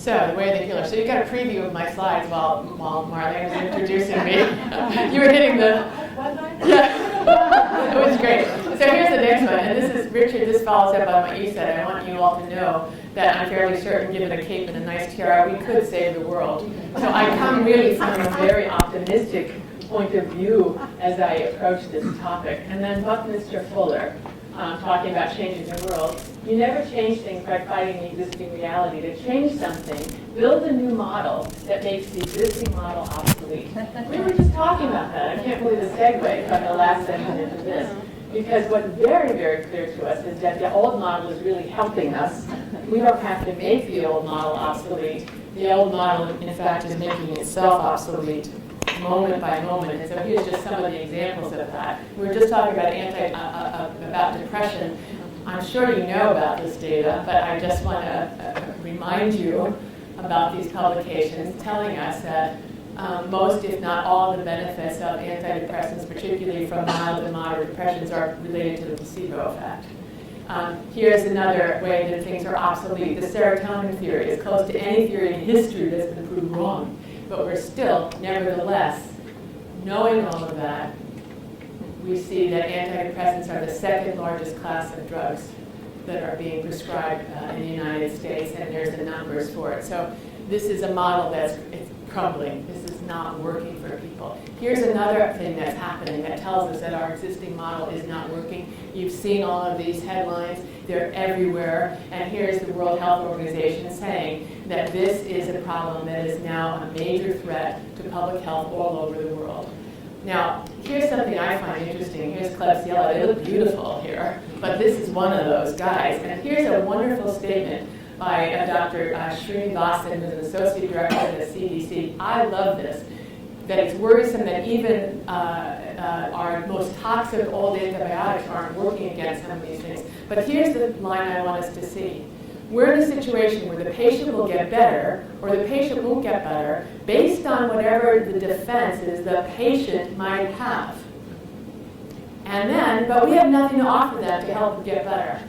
So the way of the healer. So you got a preview of my slides while Marlene was introducing me. You were hitting the. Yeah, it was great. So here's the next one, and this is Richard. This follows up on what you said. I want you all to know that I'm fairly certain, given a cape and a nice tiara, we could save the world. So I come really from a very optimistic point of view as I approach this topic. And then Buckminster Fuller, talking about changing the world. You never change things by fighting the existing reality. To change something, build a new model that makes the existing model obsolete. We were just talking about that. I can't believe the segue from the last session into this. Because what's very, very clear to us is that the old model is really helping us. We don't have to make the old model obsolete. The old model, in fact, is making itself obsolete moment by moment. And so here's just some of the examples of that. We were just talking about about depression. I'm sure you know about this data, but I just want to remind you about these publications telling us that most, if not all, of the benefits of antidepressants, particularly from mild and moderate depressions, are related to the placebo effect. Here's another way that things are obsolete. The Serotonin Theory is close to any theory in history that's been proved wrong. But we're still, nevertheless, knowing all of that, we see that antidepressants are the second largest class of drugs that are being prescribed in the United States, and there's the numbers for it. So this is a model that's crumbling. This is not working for people. Here's another thing that's happening that tells us that our existing model is not working. You've seen all of these headlines. They're everywhere. And here's the World Health Organization saying that this is a problem that is now a major threat to public health all over the world. Now, here's something I find interesting. Here's Klebsiella. They look beautiful here, but this is one of those guys. And here's a wonderful statement by Dr. Srinivasan, who's an associate director at the CDC. I love this, that it's worrisome that even our most toxic old antibiotics aren't working against some of these things. But here's the line I want us to see. We're in a situation where the patient will get better or the patient won't get better based on whatever the defense is the patient might have. And then, but we have nothing to offer them to help them get better.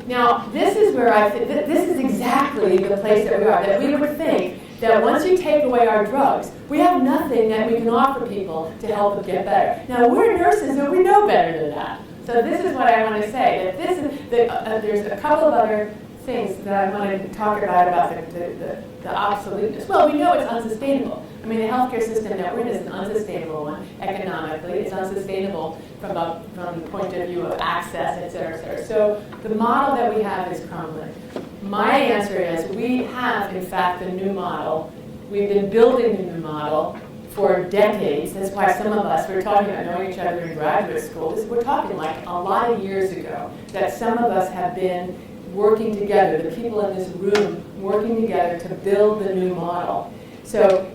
Now, this is where I think, this is exactly the place that we are, that we would think that once you take away our drugs, we have nothing that we can offer people to help them get better. Now, we're nurses and we know better than that. So this is what I want to say, that this is, there's a couple of other things that I want to talk about the obsoleteness. Well, we know it's unsustainable. I mean, the healthcare system that we're in is an unsustainable one economically. It's unsustainable from the point of view of access, et cetera, et cetera. So the model that we have is crumbling. My answer is we have, in fact, the new model. We've been building the new model for decades. That's why some of us, we're talking about knowing each other in graduate school. We're talking like a lot of years ago that some of us have been working together, the people in this room working together to build the new model. So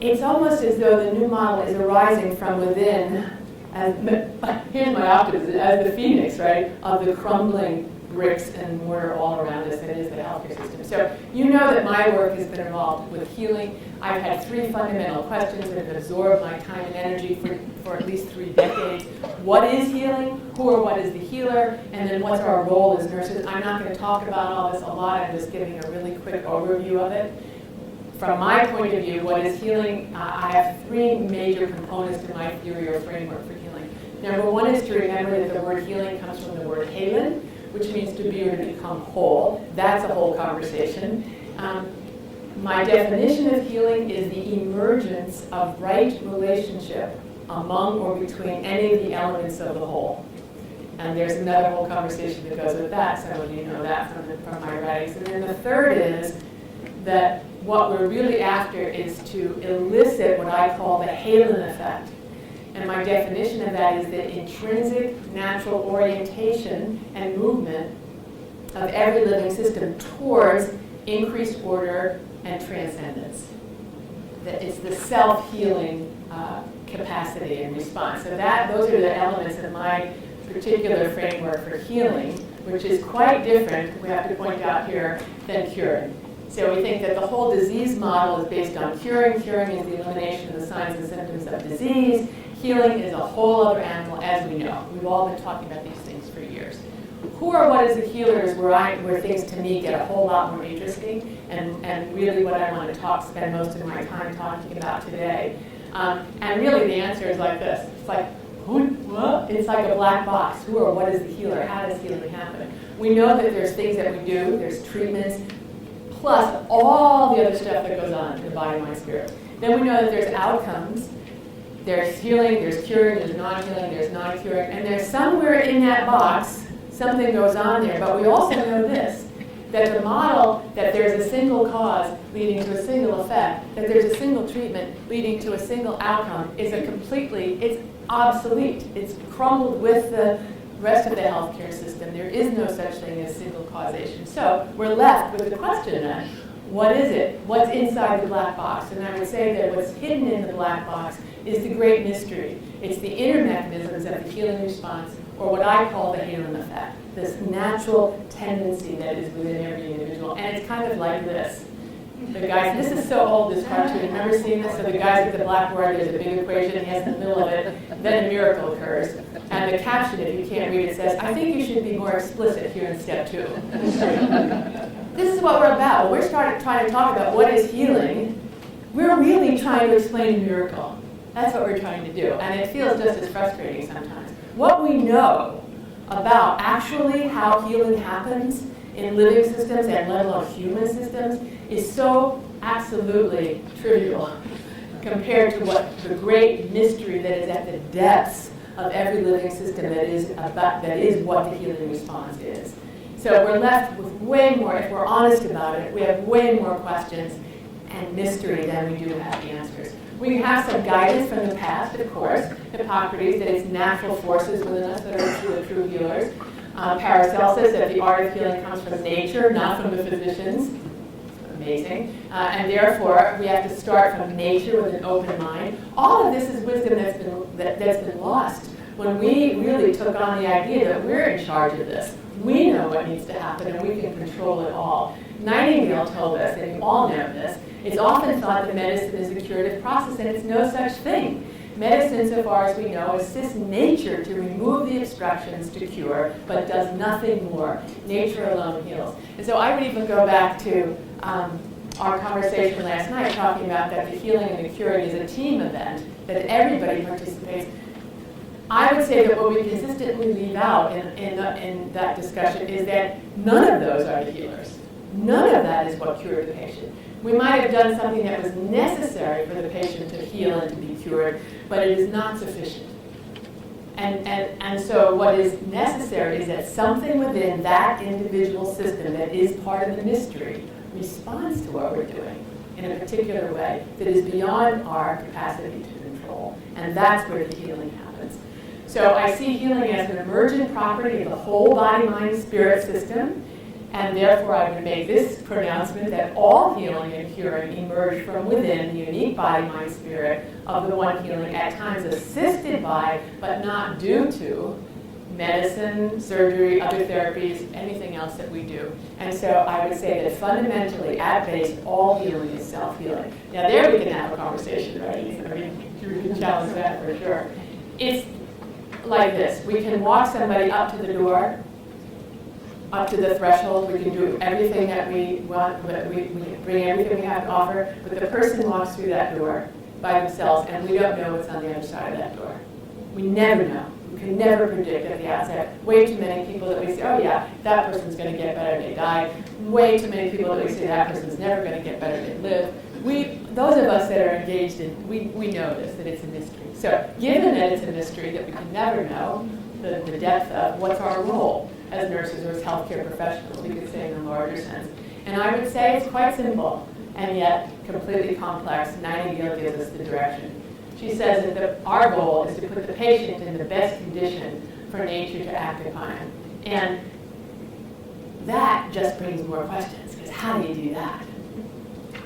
it's almost as though the new model is arising from within, here's my optimism, as the phoenix, right, of the crumbling bricks and mortar all around us that is the healthcare system. So you know that my work has been involved with healing. I've had 3 fundamental questions that have absorbed my time and energy for at least 3 decades. What is healing? Who or what is the healer? And then what's our role as nurses? I'm not going to talk about all this a lot. I'm just giving a really quick overview of it. From my point of view, what is healing? I have 3 major components to my theory or framework for healing. Number 1 is to remember that the word healing comes from the word Halon, which means to be or to become whole. That's a whole conversation. My definition of healing is the emergence of right relationship among or between any of the elements of the whole. And there's another whole conversation that goes with that. Some of you know that from my writings. And then the third is that what we're really after is to elicit what I call the Halon Effect. And my definition of that is the intrinsic natural orientation and movement of every living system towards increased order and transcendence. That it's the self-healing capacity and response. So those are the elements of my particular framework for healing, which is quite different, we have to point out here, than curing. So we think that the whole disease model is based on curing. Curing is the elimination of the signs and symptoms of disease. Healing is a whole other animal, as we know. We've all been talking about these things for years. who or what is the healers where things to me get a whole lot more interesting, and really what I want to spend most of my time talking about today. And really the answer is like this. It's like, who, what? It's like a black box. Who or what is the healer? How does healing happen? We know that there's things that we do, there's treatments, plus all the other stuff that goes on in the body, mind, spirit. Then we know that there's outcomes. There's healing, there's curing, there's non-healing, there's non-curing, and there's somewhere in that box something goes on there. But we also know this, that the model that there's a single cause leading to a single effect, that there's a single treatment leading to a single outcome is it's obsolete. It's crumbled with the rest of the healthcare system. There is no such thing as single causation. So we're left with the question then, what is it? What's inside the black box? And I would say that what's hidden in the black box is the great mystery. It's the inner mechanisms of the healing response, or what I call the Halon Effect, this natural tendency that is within every individual. And it's kind of like this. The guys, this is so old, this cartoon. Remember seeing this? So the guys at the blackboard, there's a big equation, he has in the middle of it, then a miracle occurs. And the caption, if you can't read it, says, I think you should be more explicit here in step 2. This is what we're about. When we're trying to talk about what is healing, we're really trying to explain a miracle. That's what we're trying to do. And it feels just as frustrating sometimes. What we know about actually how healing happens in living systems and let alone human systems is so absolutely trivial compared to what the great mystery that is at the depths of every living system that is what the healing response is. So we're left with way more, if we're honest about it, we have way more questions and mystery than we do have answers. We have some guidance from the past, of course. Hippocrates, that it's natural forces within us that are the true healers. Paracelsus, that the art of healing comes from nature, not from the physicians. Amazing. And therefore, we have to start from nature with an open mind. All of this is wisdom that's been lost when we really took on the idea that we're in charge of this. We know what needs to happen, and we can control it all. Nightingale told us, and you all know this, it's often thought that medicine is a curative process, and it's no such thing. Medicine, so far as we know, assists nature to remove the obstructions to cure, but does nothing more. Nature alone heals. And so I would even go back to our conversation last night talking about that the healing and the curing is a team event, that everybody participates. I would say that what we consistently leave out in that discussion is that none of those are the healers. None of that is what cured the patient. We might have done something that was necessary for the patient to heal and to be cured, but it is not sufficient. And so what is necessary is that something within that individual system that is part of the mystery responds to what we're doing in a particular way that is beyond our capacity to control. And that's where the healing happens. So I see healing as an emergent property of the whole body, mind, spirit system. And therefore, I would make this pronouncement that all healing and curing emerge from within the unique body, mind, spirit of the one healing, at times assisted by, but not due to, medicine, surgery, other therapies, anything else that we do. And so I would say that fundamentally, at base, all healing is self-healing. Now there we can have a conversation, right? I mean, you can challenge that for sure. It's like this. We can walk somebody up to the door, up to the threshold. We can do everything that we want, but we bring everything we have to offer, but the person walks through that door by themselves, and we don't know what's on the other side of that door. We never know. We can never predict at the outset. Way too many people that we say, oh yeah, that person's going to get better, they die. Way too many people that we say, that person's never going to get better, they live. Those of us that are engaged in, we know this, that it's a mystery. So given that it's a mystery that we can never know the depth of, what's our role as nurses or as healthcare professionals, we could say in a larger sense. And I would say it's quite simple, and yet completely complex. Nightingale gives us the direction. She says that our goal is to put the patient in the best condition for nature to act upon him. And that just brings more questions, because how do you do that?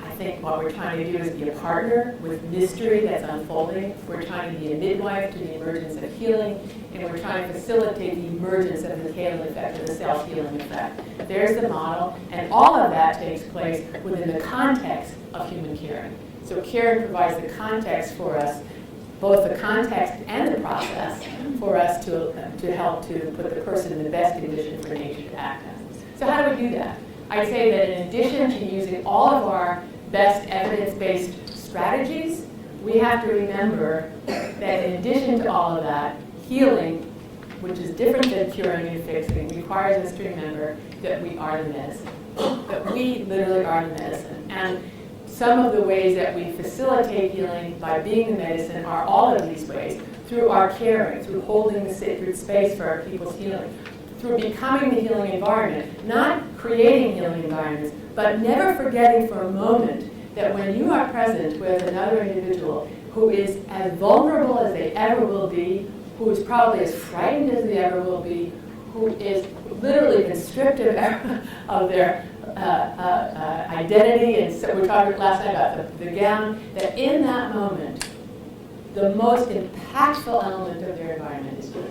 I think what we're trying to do is be a partner with mystery that's unfolding. We're trying to be a midwife to the emergence of healing, and we're trying to facilitate the emergence of the Halon Effect, or the self-healing effect. There's the model, and all of that takes place within the context of human caring. So caring provides the context for us, both the context and the process for us to help to put the person in the best condition for nature to act as. So how do we do that? I'd say that in addition to using all of our best evidence-based strategies, we have to remember that in addition to all of that, healing, which is different than curing and fixing, requires us to remember that we are the medicine. That we literally are the medicine. And some of the ways that we facilitate healing by being the medicine are all of these ways. Through our caring, through holding the sacred space for our people's healing, through becoming the healing environment, not creating healing environments, but never forgetting for a moment that when you are present with another individual who is as vulnerable as they ever will be, who is probably as frightened as they ever will be, who is literally been stripped of their identity, and so we talked last night about the gown, that in that moment, the most impactful element of their environment is you.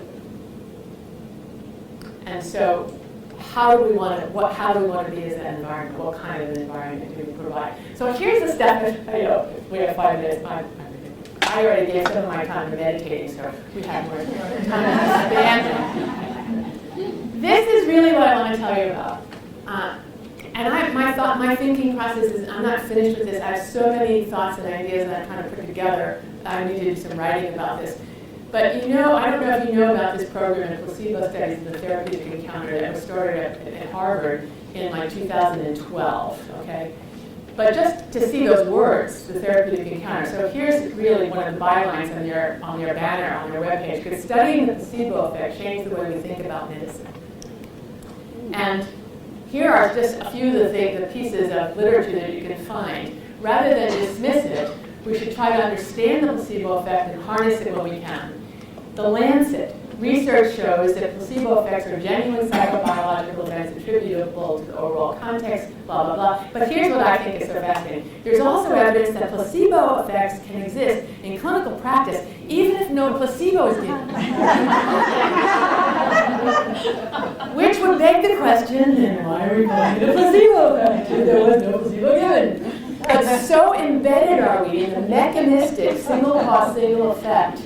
And so, how do we want to be as an environment? What kind of an environment do we provide? So here's the stuff. We have 5 minutes. I already gave some of my time to meditating, so we have more time to expand. This is really what I want to tell you about. And my thinking process is, I'm not finished with this. I have so many thoughts and ideas that I'm trying to put together. I need to do some writing about this. But I don't know if you know about this program in placebo studies in the therapeutic encounter that was started at Harvard in like 2012, okay? But just to see those words, the therapeutic encounter. So here's really one of the bylines on your banner, on your webpage, because studying the placebo effect changed the way we think about medicine. And here are just a few of the pieces of literature that you can find. Rather than dismiss it, we should try to understand the placebo effect and harness it when we can. The Lancet, research shows that placebo effects are genuine psychobiological events attributable to the overall context, blah, blah, blah. But here's what I think is so fascinating. There's also evidence that placebo effects can exist in clinical practice, even if no placebo is given. Which would beg the question, then why are we calling it a placebo effect if there was no placebo given? But so embedded are we in the mechanistic, single cause, single effect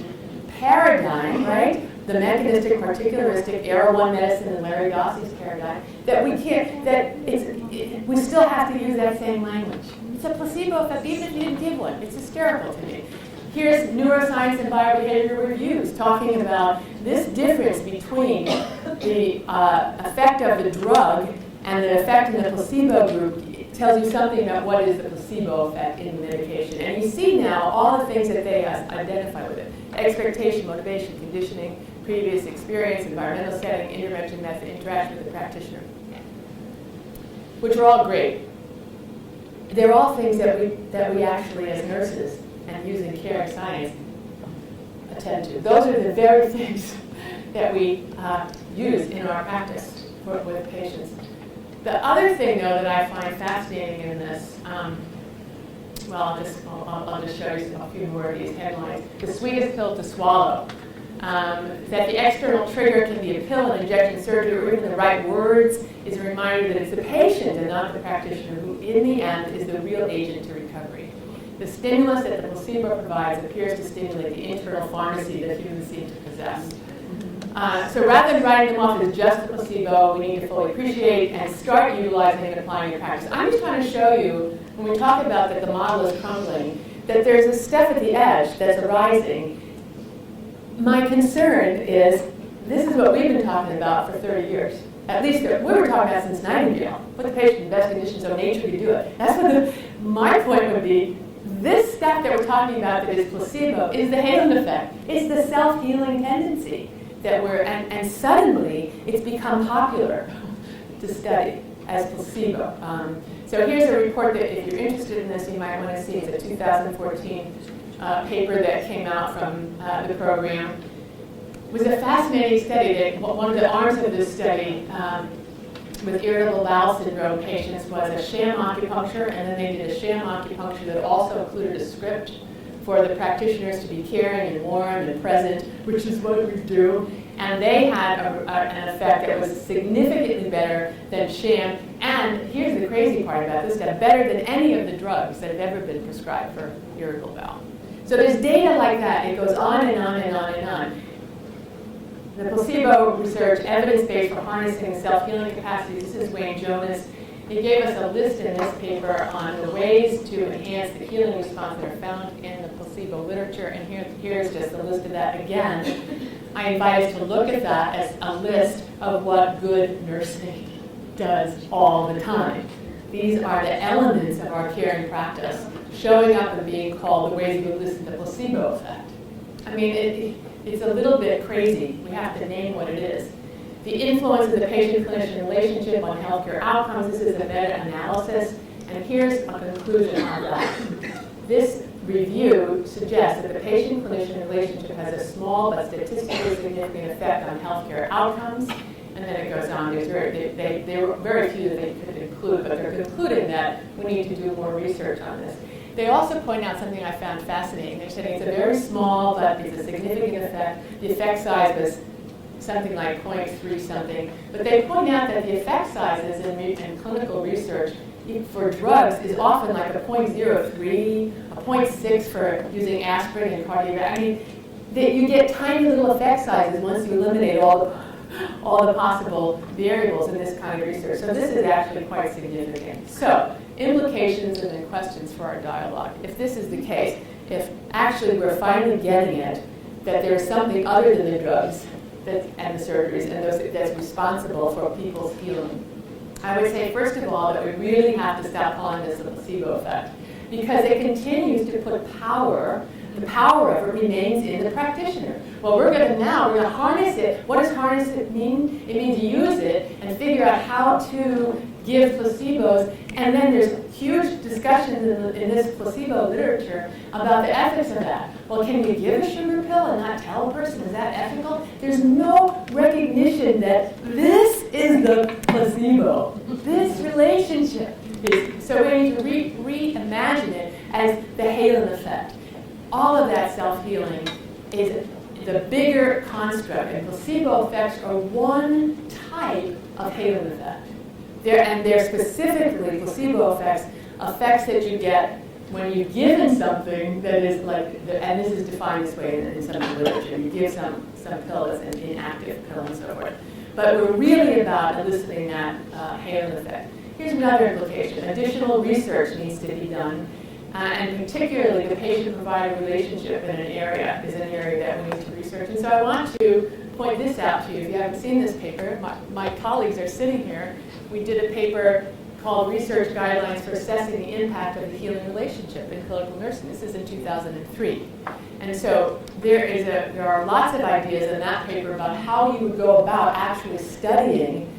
paradigm, right? The mechanistic, particularistic, Era 1 medicine and Larry Dossey's paradigm, that we can't, we still have to use that same language. It's a placebo effect, even if you didn't give one. It's hysterical to me. Here's neuroscience and biobehavioral reviews talking about this difference between the effect of the drug and the effect in the placebo group. It tells you something about what is the placebo effect in the medication. And you see now all the things that they identify with it. Expectation, motivation, conditioning, previous experience, environmental setting, intervention method, interaction with the practitioner, which are all great. They're all things that we actually, as nurses and using care and science, attend to. Those are the very things that we use in our practice with patients. The other thing, though, that I find fascinating in this, I'll just show you a few more of these headlines. The sweetest pill to swallow. That the external trigger can be a pill, an injection, surgery, or even the right words is a reminder that it's the patient and not the practitioner who, in the end, is the real agent to recovery. The stimulus that the placebo provides appears to stimulate the internal pharmacy that humans seem to possess. So rather than writing them off as just a placebo, we need to fully appreciate and start utilizing and applying in practice. I'm just trying to show you, when we talk about that the model is crumbling, that there's this stuff at the edge that's arising. My concern is, this is what we've been talking about for 30 years. At least we were talking about since Nightingale. Put the patient in the best conditions so nature could do it. That's what my point would be. This stuff that we're talking about that is placebo is the Halon Effect. It's the self-healing tendency that and suddenly it's become popular to study as placebo. So here's a report that if you're interested in this, you might want to see. It's a 2014 paper that came out from the program. It was a fascinating study. That one of the arms of this study with irritable bowel syndrome patients was a sham acupuncture, and then they did a sham acupuncture that also included a script for the practitioners to be caring and warm and present, which is what we do. And they had an effect that was significantly better than sham. And here's the crazy part about this stuff, better than any of the drugs that have ever been prescribed for irritable bowel. So there's data like that. It goes on and on and on and on. The placebo research, evidence-based for harnessing self-healing capacities. This is Wayne Jonas. He gave us a list in this paper on the ways to enhance the healing response that are found in the placebo literature, and here's just a list of that again. I invite us to look at that as a list of what good nursing does all the time. These are the elements of our caring practice, showing up and being called the ways we listen to placebo effect. I mean, it's a little bit crazy. We have to name what it is. The influence of the patient-clinician relationship on healthcare outcomes. This is a meta-analysis, and here's a conclusion on that. This review suggests that the patient-clinician relationship has a small but statistically significant effect on healthcare outcomes, and then it goes on. There were very few that they could include, but they're concluding that we need to do more research on this. They also point out something I found fascinating. They're saying it's a very small, but it's a significant effect. The effect size was something like 0.3 something. But they point out that the effect sizes in clinical research for drugs is often like a 0.03, a 0.6 for using aspirin and cardiovascular. I mean, you get tiny little effect sizes once you eliminate all the possible variables in this kind of research. So this is actually quite significant. So, implications and then questions for our dialogue. If this is the case, if actually we're finally getting it, that there's something other than the drugs and the surgeries and that's responsible for people's healing, I would say, first of all, that we really have to stop calling this the placebo effect, because it continues to put power. The power of it remains in the practitioner. Well, we're going to harness it. What does harness it mean? It means use it and figure out how to give placebos. And then there's huge discussions in this placebo literature about the ethics of that. Well, can we give a sugar pill and not tell a person? Is that ethical? There's no recognition that this is the placebo. This relationship is. So we need to reimagine it as the Halon Effect. All of that self-healing is the bigger construct, and placebo effects are one type of Halon effect. They're specifically placebo effects that you get when you're given something that is like, and this is defined this way in some of the literature, you give some pill that's an inactive pill and so forth. But we're really about eliciting that Halon effect. Here's another implication. Additional research needs to be done. And particularly the patient-provider relationship in an area is an area that we need to research. And so I want to point this out to you. If you haven't seen this paper, my colleagues are sitting here. We did a paper called Research Guidelines for Assessing the Impact of the Healing Relationship in Clinical Nursing. This is in 2003. And so there are lots of ideas in that paper about how you would go about actually studying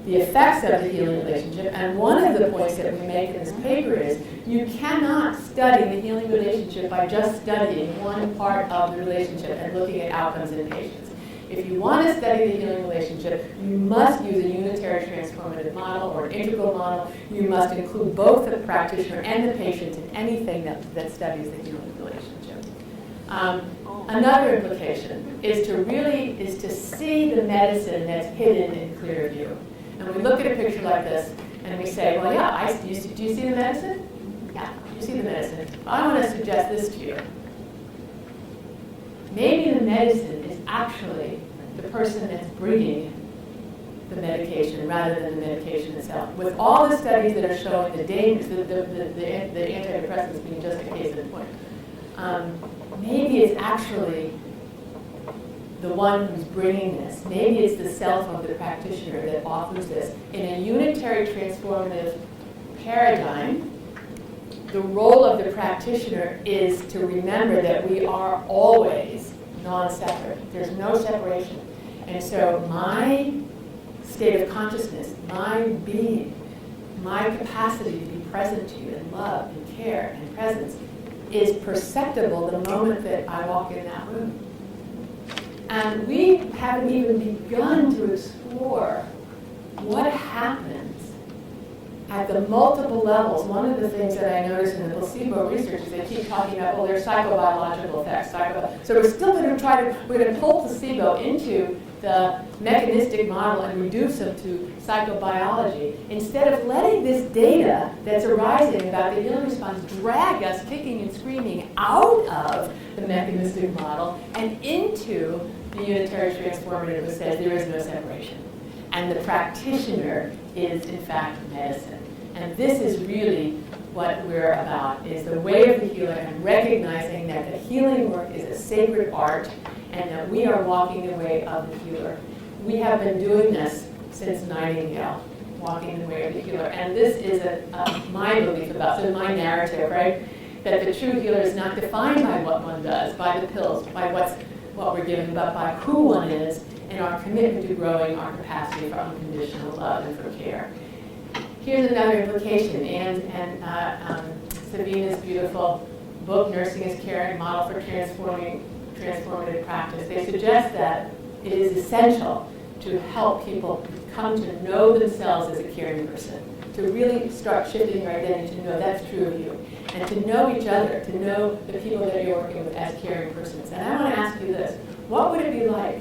the effects of the healing relationship. And one of the points that we make in this paper is you cannot study the healing relationship by just studying one part of the relationship and looking at outcomes in patients. If you want to study the healing relationship, you must use a unitary transformative model or an integral model. You must include both the practitioner and the patient in anything that studies the healing relationship. Another implication is to see the medicine that's hidden in clear view. And we look at a picture like this, and we say, well, yeah, do you see the medicine? Yeah, you see the medicine. I want to suggest this to you. Maybe the medicine is actually the person that's bringing the medication rather than the medication itself. With all the studies that are showing the dangers, the antidepressants being just a case in point, maybe it's actually the one who's bringing this. Maybe it's the self of the practitioner that offers this. In a unitary transformative paradigm, the role of the practitioner is to remember that we are always non-separate. There's no separation. And so my state of consciousness, my being, my capacity to be present to you in love and care and presence is perceptible the moment that I walk in that room. And we haven't even begun to explore what happens at the multiple levels. One of the things that I noticed in the placebo research is they keep talking about, well, there's psychobiological effects. So we're still going to pull placebo into the mechanistic model and reduce them to psychobiology, instead of letting this data that's arising about the healing response drag us kicking and screaming out of the mechanistic model and into the unitary transformative, which says there is no separation. And the practitioner is, in fact, medicine. And this is really what we're about, is the way of the healer and recognizing that the healing work is a sacred art and that we are walking the way of the healer. We have been doing this since Nightingale, walking the way of the healer. And this is my belief about, so my narrative, right? That the true healer is not defined by what one does, by the pills, by what we're given, but by who one is and our commitment to growing our capacity for unconditional love and for care. Here's another implication, and Sabina's beautiful book, Nursing as Caring, Model for Transformative Practice. They suggest that it is essential to help people come to know themselves as a caring person, to really start shifting your identity, to know that's true of you, and to know each other, to know the people that you're working with as caring persons. And I want to ask you this, what would it be like?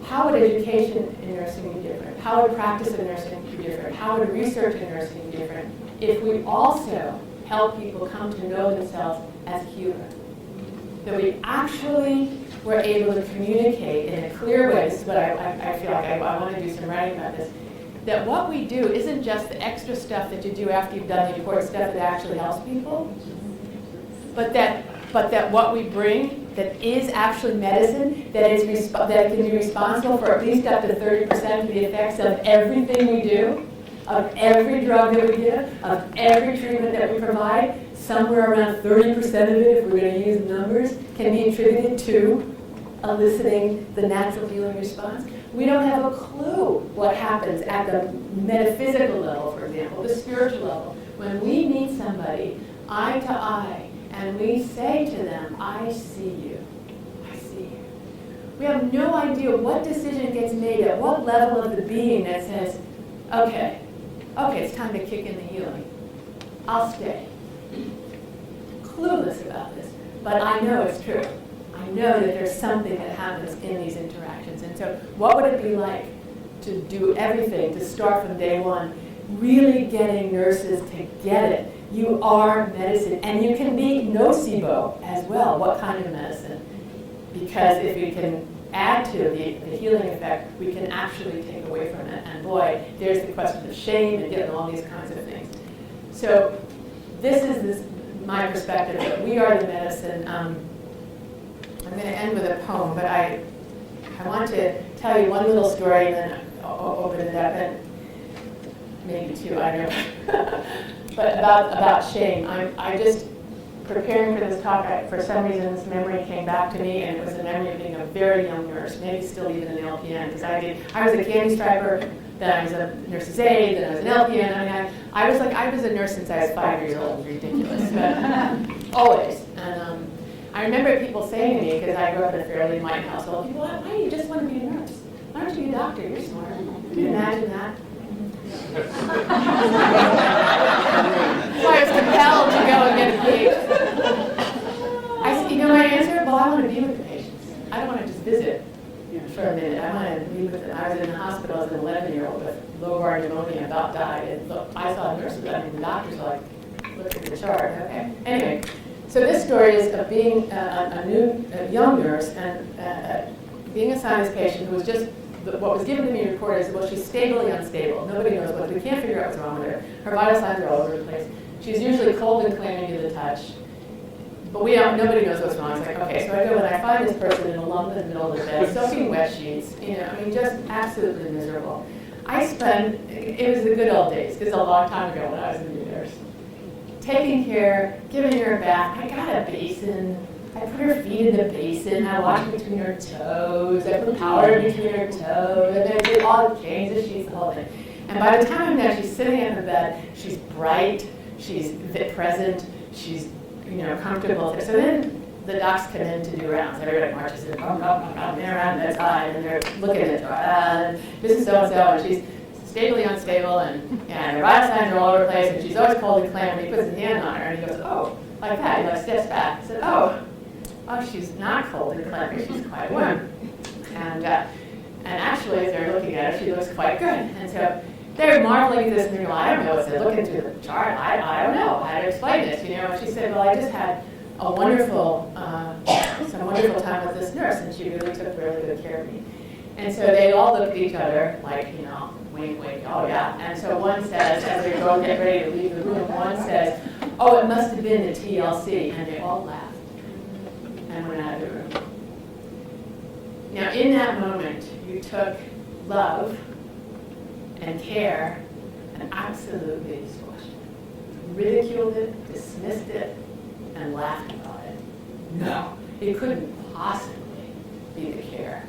How would education in nursing be different? How would practice in nursing be different? How would research in nursing be different if we also help people come to know themselves as a healer? That we actually were able to communicate in a clear way. This is what I feel like I want to do some writing about this. That what we do isn't just the extra stuff that you do after you've done the important stuff that actually helps people, but that what we bring that is actually medicine, that can be responsible for at least up to 30% of the effects of everything we do, of every drug that we give, of every treatment that we provide. Somewhere around 30% of it, if we're going to use numbers, can be attributed to eliciting the natural healing response. We don't have a clue what happens at the metaphysical level, for example, the spiritual level. When we meet somebody eye to eye, and we say to them, I see you, I see you. We have no idea what decision gets made at what level of the being that says, okay, it's time to kick in the healing. I'll stay. Clueless about this, but I know it's true. I know that there's something that happens in these interactions. And so what would it be like to do everything, to start from day one, really getting nurses to get it? You are medicine, and you can be nocebo as well. What kind of medicine? Because if we can add to the healing effect, we can actually take away from it. And boy, there's the question of shame and getting all these kinds of things. So this is my perspective, that we are the medicine. I'm going to end with a poem, but I want to tell you one little story, and then I'll open it up, and maybe two, I don't know. But about shame. I just, preparing for this talk, for some reason this memory came back to me, and it was a memory of being a very young nurse, maybe still even an LPN, because I was a candy striper, then I was a nurse's aide, then I was an LPN. I mean, I was a nurse since I was 5 years old. It was ridiculous, but always. And I remember people saying to me, because I grew up in a fairly white household, people, why do you just want to be a nurse? Why don't you be a doctor? You're smart. Can you imagine that? So I was compelled to go and get a PhD. I said, my answer? Well, I want to be with the patients. I don't want to just visit for a minute. I want to be with them. I was in the hospital as an 11-year-old with low-bar pneumonia, about died. And look, I saw nurses, the doctors like, look at the chart. Okay. Anyway, so this story is of being a young nurse and being assigned as a patient who was just, what was given to me in report is, well, she's stably unstable. Nobody knows what, we can't figure out what's wrong with her. Her vital signs are all over the place. She's usually cold and clammy to the touch. But nobody knows what's wrong. It's like, okay, so I go and I find this person in a lump in the middle of the bed, soaking wet sheets, just absolutely miserable. It was the good old days, this is a long time ago when I was a new nurse. Taking care, giving her a bath. I got a basin. I put her feet in the basin, I washed between her toes, I put powder between her toes, and I did all the changes, she's the whole thing. And by the time I'm done, she's sitting in the bed, she's bright, she's present, she's comfortable. So then the docs come in to do rounds. Everybody marches in, around the side, and they're looking at her. This is so-and-so, and she's stably unstable, and her vital signs are all over the place, and she's always cold and clammy. He puts his hand on her, and he goes, oh, like that. He steps back. He said, oh, she's not cold and clammy, she's quite warm. And actually, as they're looking at her, she looks quite good. And so they're marveling at this, and they're like, I don't know what's it, looking through the chart, I don't know how to explain this, And she said, well, I just had a wonderful, some wonderful time with this nurse, and she really took really good care of me. And so they all look at each other like, you know, wink, wink, oh yeah. And so one says, as they go get ready to leave the room, one says, oh, it must have been the TLC. And they all laughed and went out of the room. Now, in that moment, you took love and care and absolutely squashed it. Ridiculed it, dismissed it, and laughed about it. No, it couldn't possibly be the care.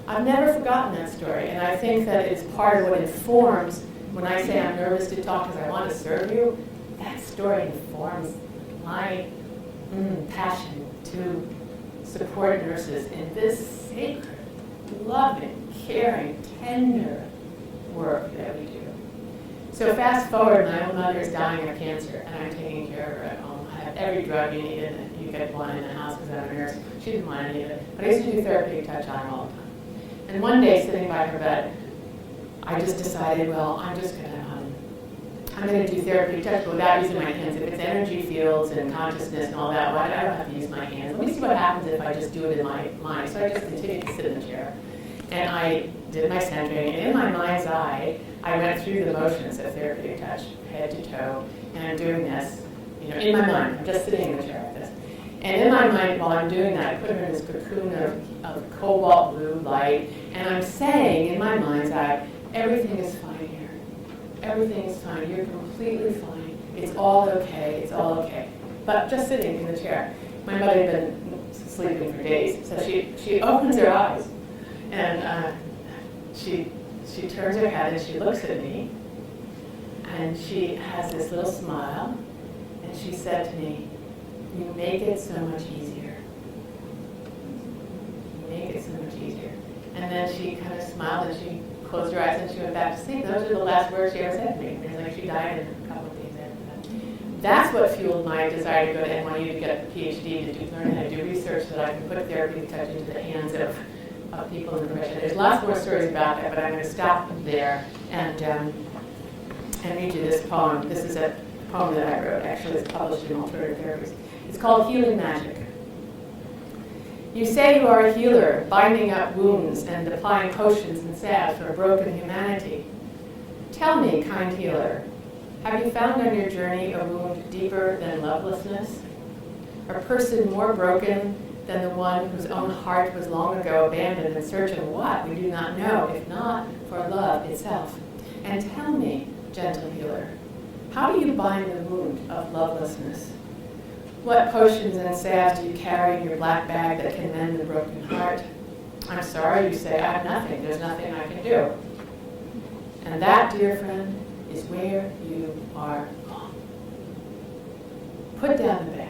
I've never forgotten that story, and I think that it's part of what informs when I say I'm nervous to talk because I want to serve you. That story informs my passion to support nurses in this sacred, loving, caring, tender work that we do. So fast forward, my own mother is dying of cancer, and I'm taking care of her at home. I have every drug you need, and you get one in the house because I'm a nurse. She didn't want any of it, but I used to do therapeutic touch on her all the time. And one day, sitting by her bed, I just decided, well, I'm going to do therapeutic touch, but without using my hands. If it's energy fields and consciousness and all that, why do I don't have to use my hands? Let me see what happens if I just do it in my mind. So I just continued to sit in the chair. And I did my centering, and in my mind's eye, I went through the motions of therapeutic touch, head to toe, and I'm doing this, you know, in my mind. I'm just sitting in the chair like this. And in my mind, while I'm doing that, I put her in this cocoon of cobalt blue light, and I'm saying in my mind's eye, everything is fine here. Everything is fine. You're completely fine. It's all okay. It's all okay. But just sitting in the chair. My mother had been sleeping for days, so she opens her eyes, and she turns her head and she looks at me, and she has this little smile, and she said to me, "You make it so much easier. You make it so much easier." And then she kind of smiled and she closed her eyes and she went back to sleep. Those are the last words she ever said to me. It was like she died in a couple of days after that. That's what fueled my desire to go to NYU to get a PhD, to learn how to do research so that I can put therapeutic touch into the hands of people in depression. There's lots more stories about that, but I'm going to stop there and read you this poem. This is a poem that I wrote. Actually, it's published in Alternative Therapies. It's called Healing Magic. You say you are a healer, binding up wounds and applying potions and salves for a broken humanity. Tell me, kind healer, have you found on your journey a wound deeper than lovelessness? A person more broken than the one whose own heart was long ago abandoned in search of what we do not know, if not for love itself? And tell me, gentle healer, how do you bind the wound of lovelessness? What potions and salves do you carry in your black bag that can mend the broken heart? I'm sorry, you say, I have nothing. There's nothing I can do. And that, dear friend, is where you are wrong. Put down the bag.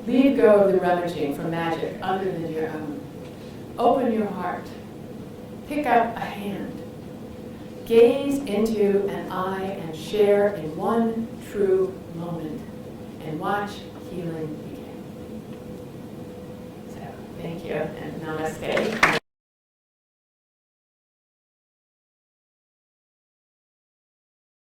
Leave go of the rummaging for magic other than your own. Open your heart. Pick up a hand. Gaze into an eye and share in one true moment. And watch healing begin. So, thank you, and namaste.